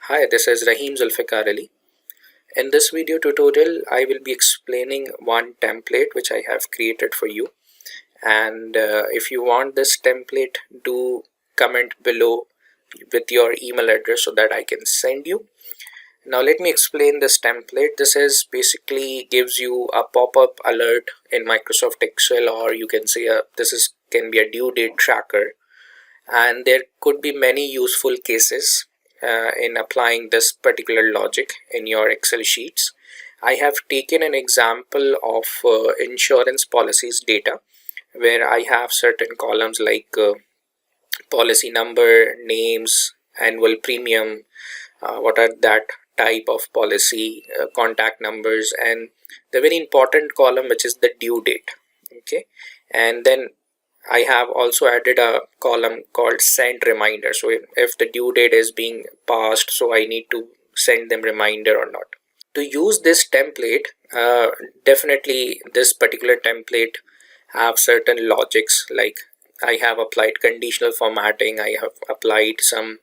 Hi, this is Rahim Zulfikar Ali. In this video tutorial, I will be explaining one template which I have created for you. And if you want this template, do comment below with your email address so that I can send you. Now let me explain this template. This is basically gives you a pop-up alert in Microsoft Excel, or you can say can be a due date tracker. And there could be many useful cases in applying this particular logic in your Excel sheets. I have taken an example of insurance policies data where I have certain columns like policy number, names, annual premium, what are that type of policy, contact numbers, and the very important column which is the due date. Okay, and then I have also added a column called send reminder. So if the due date is being passed, so I need to send them reminder or not. To use this template, definitely this particular template have certain logics, like I have applied conditional formatting, I have applied some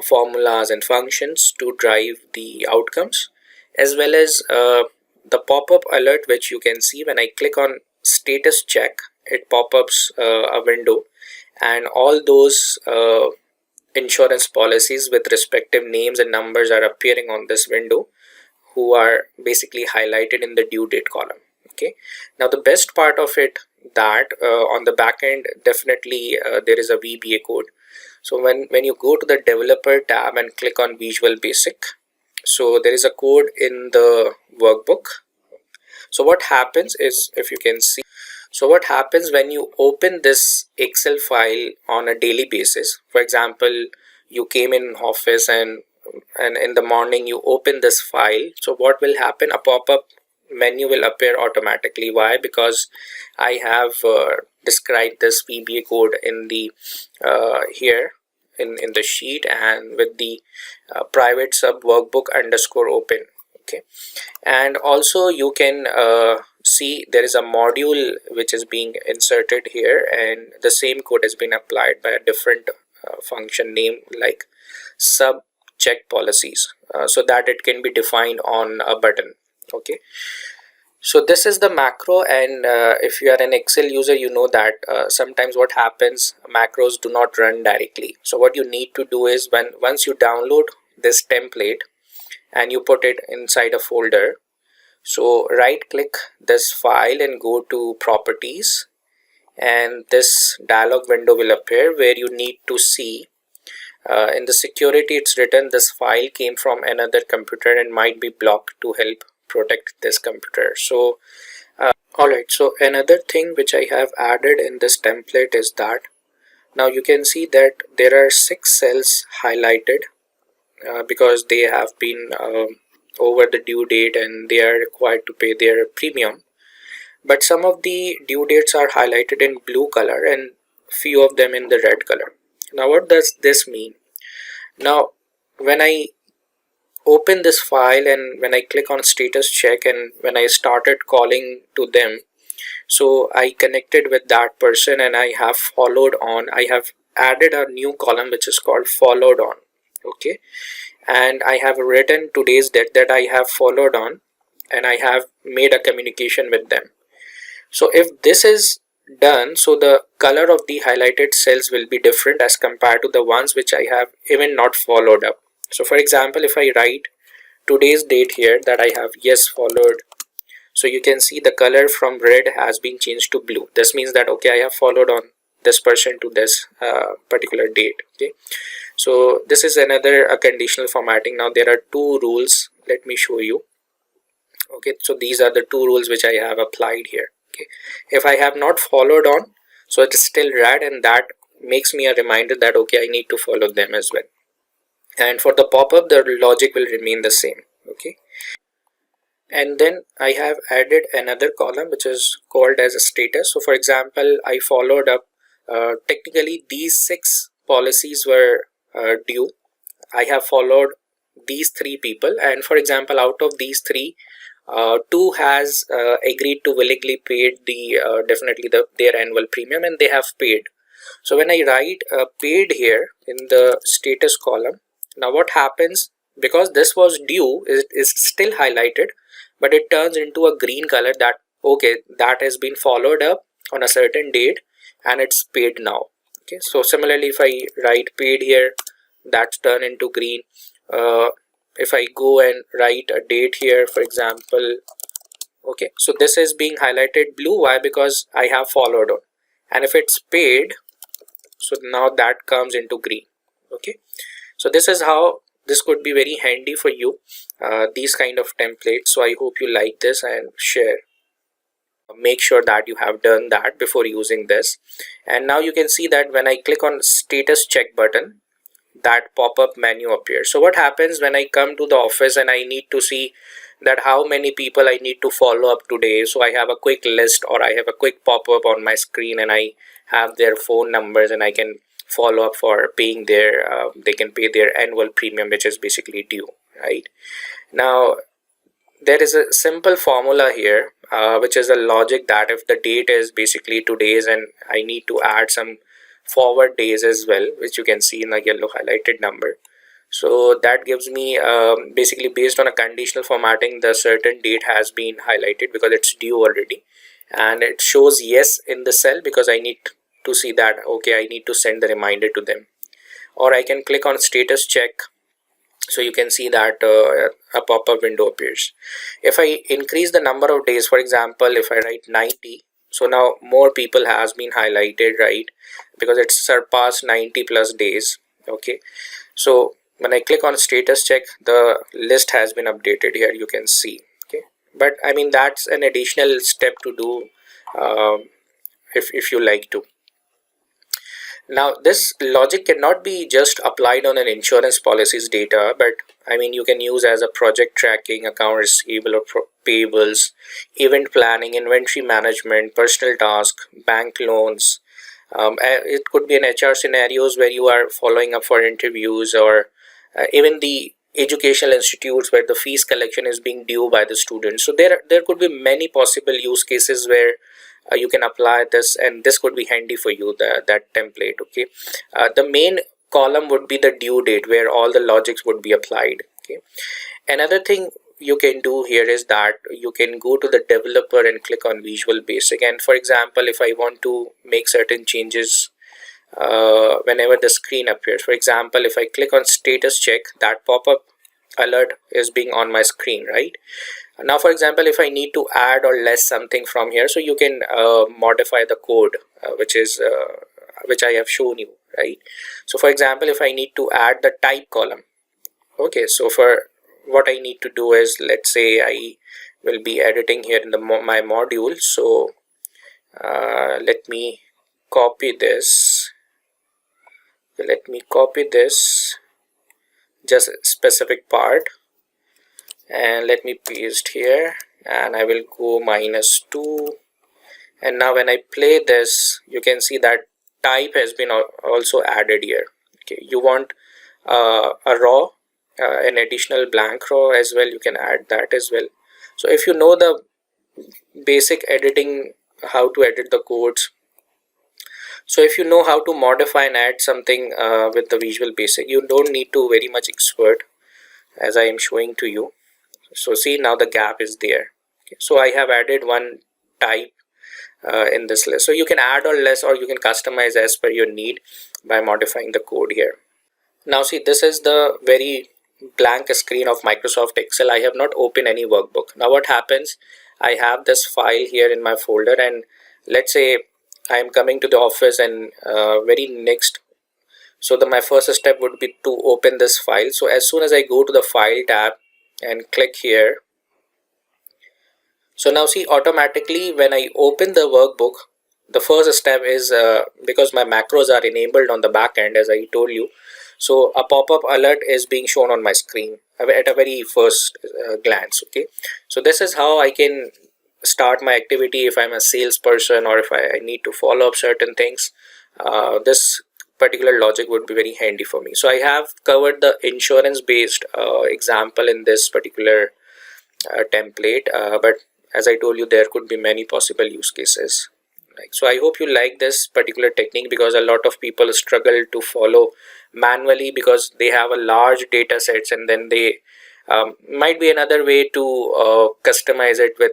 formulas and functions to drive the outcomes, as well as the pop-up alert which you can see when I click on status check. It pop-ups a window, and all those insurance policies with respective names and numbers are appearing on this window, who are basically highlighted in the due date column. Okay, now the best part of it that on the back end, definitely there is a VBA code. So when you go to the developer tab and click on Visual Basic, so there is a code in the workbook. So what happens is, if you can see, so what happens when you open this Excel file on a daily basis, for example, you came in office and in the morning you open this file, so what will happen? A pop-up menu will appear automatically. Why? Because I have described this VBA code in the here in the sheet, and with the private sub workbook underscore open. Okay, and also you can see there is a module which is being inserted here, and the same code has been applied by a different function name like sub check policies, so that it can be defined on a button. Okay, so this is the macro, and if you are an Excel user, you know that sometimes what happens, macros do not run directly. So what you need to do is, once you download this template and you put it inside a folder, so right click this file and go to properties, and this dialog window will appear where you need to see in the security it's written this file came from another computer and might be blocked to help protect this computer. So alright, so another thing which I have added in this template is that now you can see that there are 6 cells highlighted because they have been over the due date and they are required to pay their premium, but some of the due dates are highlighted in blue color and few of them in the red color. Now what does this mean? Now when I open this file and when I click on status check and when I started calling to them, so I connected with that person and I have followed on. I have added a new column which is called followed on. Okay, and I have written today's date that I have followed on, and I have made a communication with them. So if this is done, so the color of the highlighted cells will be different as compared to the ones which I have even not followed up. So for example, if I write today's date here that I have yes followed, so you can see the color from red has been changed to blue. This means that okay, I have followed on this person to this particular date. Okay, so this is another conditional formatting. Now there are 2 rules, let me show you. Okay, so these are the 2 rules which I have applied here. Okay, if I have not followed on, so it is still red, and that makes me a reminder that okay, I need to follow them as well. And for the pop-up, the logic will remain the same. Okay, and then I have added another column which is called as a status. So for example, I followed up, technically these 6 policies were due. I have followed these 3 people, and for example, out of these 3, 2 has agreed to willingly paid the definitely their annual premium, and they have paid. So when I write paid here in the status column, now what happens, because this was due, it is still highlighted, but it turns into a green color that okay, that has been followed up on a certain date and it's paid now. Okay, so similarly if I write paid here, that's turned into green. If I go and write a date here, for example, okay, so this is being highlighted blue. Why? Because I have followed on. And if it's paid, so now that comes into green. Okay, so this is how this could be very handy for you, these kind of templates. So I hope you like this and share. Make sure that you have done that before using this. And now you can see that when I click on status check button, that pop-up menu appears. So what happens when I come to the office and I need to see that how many people I need to follow up today? So I have a quick list, or I have a quick pop-up on my screen, and I have their phone numbers, and I can follow up for paying their they can pay their annual premium, which is basically due. Right now, there is a simple formula here, which is a logic that if the date is basically today's and I need to add some forward days as well, which you can see in the yellow highlighted number. So that gives me basically based on a conditional formatting, the certain date has been highlighted because it's due already, and it shows yes in the cell because I need to see that okay, I need to send the reminder to them. Or I can click on status check, so you can see that a pop-up window appears. If I increase the number of days, for example, if I write 90, so now more people has been highlighted, right? Because it's surpassed 90 plus days. Okay, so when I click on status check, the list has been updated here, you can see. Okay, but I mean that's an additional step to do, if you like to. Now, this logic cannot be just applied on an insurance policy's data, but I mean, you can use as a project tracking, account receivable or payables, event planning, inventory management, personal task, bank loans. It could be in HR scenarios where you are following up for interviews, or even the educational institutes where the fees collection is being due by the students. So there could be many possible use cases where you can apply this, and this could be handy for you, that template. Okay, the main column would be the due date where all the logics would be applied. Okay, another thing you can do here is that you can go to the developer and click on Visual Basic, and for example, if I want to make certain changes whenever the screen appears, for example, if I click on status check, that pop-up alert is being on my screen, right? Now, for example, if I need to add or less something from here, so you can modify the code, which I have shown you, right? So for example, if I need to add the type column, okay, so for what I need to do is, let's say I will be editing here in the my module. So let me copy this. Let me copy this, just a specific part, and let me paste here, and I will go -2. And now when I play this, you can see that type has been also added here. Okay, you want a raw, an additional blank row as well, you can add that as well. So if you know the basic editing, how to edit the codes, so if you know how to modify and add something with the Visual Basic, you don't need to very much expert, as I am showing to you. So see, now the gap is there. Okay, so I have added one type in this list. So you can add or less, or you can customize as per your need by modifying the code here. Now see, this is the very blank screen of Microsoft Excel. I have not opened any workbook. Now what happens, I have this file here in my folder, and let's say I am coming to the office, and very next, so my first step would be to open this file. So as soon as I go to the file tab and click here, so now see, automatically when I open the workbook, the first step is because my macros are enabled on the back end, as I told you, so a pop-up alert is being shown on my screen at a very first glance. Okay, so this is how I can start my activity if I'm a salesperson, or if I need to follow up certain things. This particular logic would be very handy for me. So I have covered the insurance based example in this particular template, but as I told you, there could be many possible use cases. Like, so I hope you like this particular technique, because a lot of people struggle to follow manually because they have a large data sets, and then they might be another way to customize it with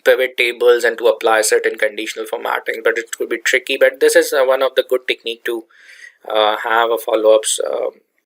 pivot tables and to apply certain conditional formatting, but it could be tricky. But this is one of the good technique to have a follow-ups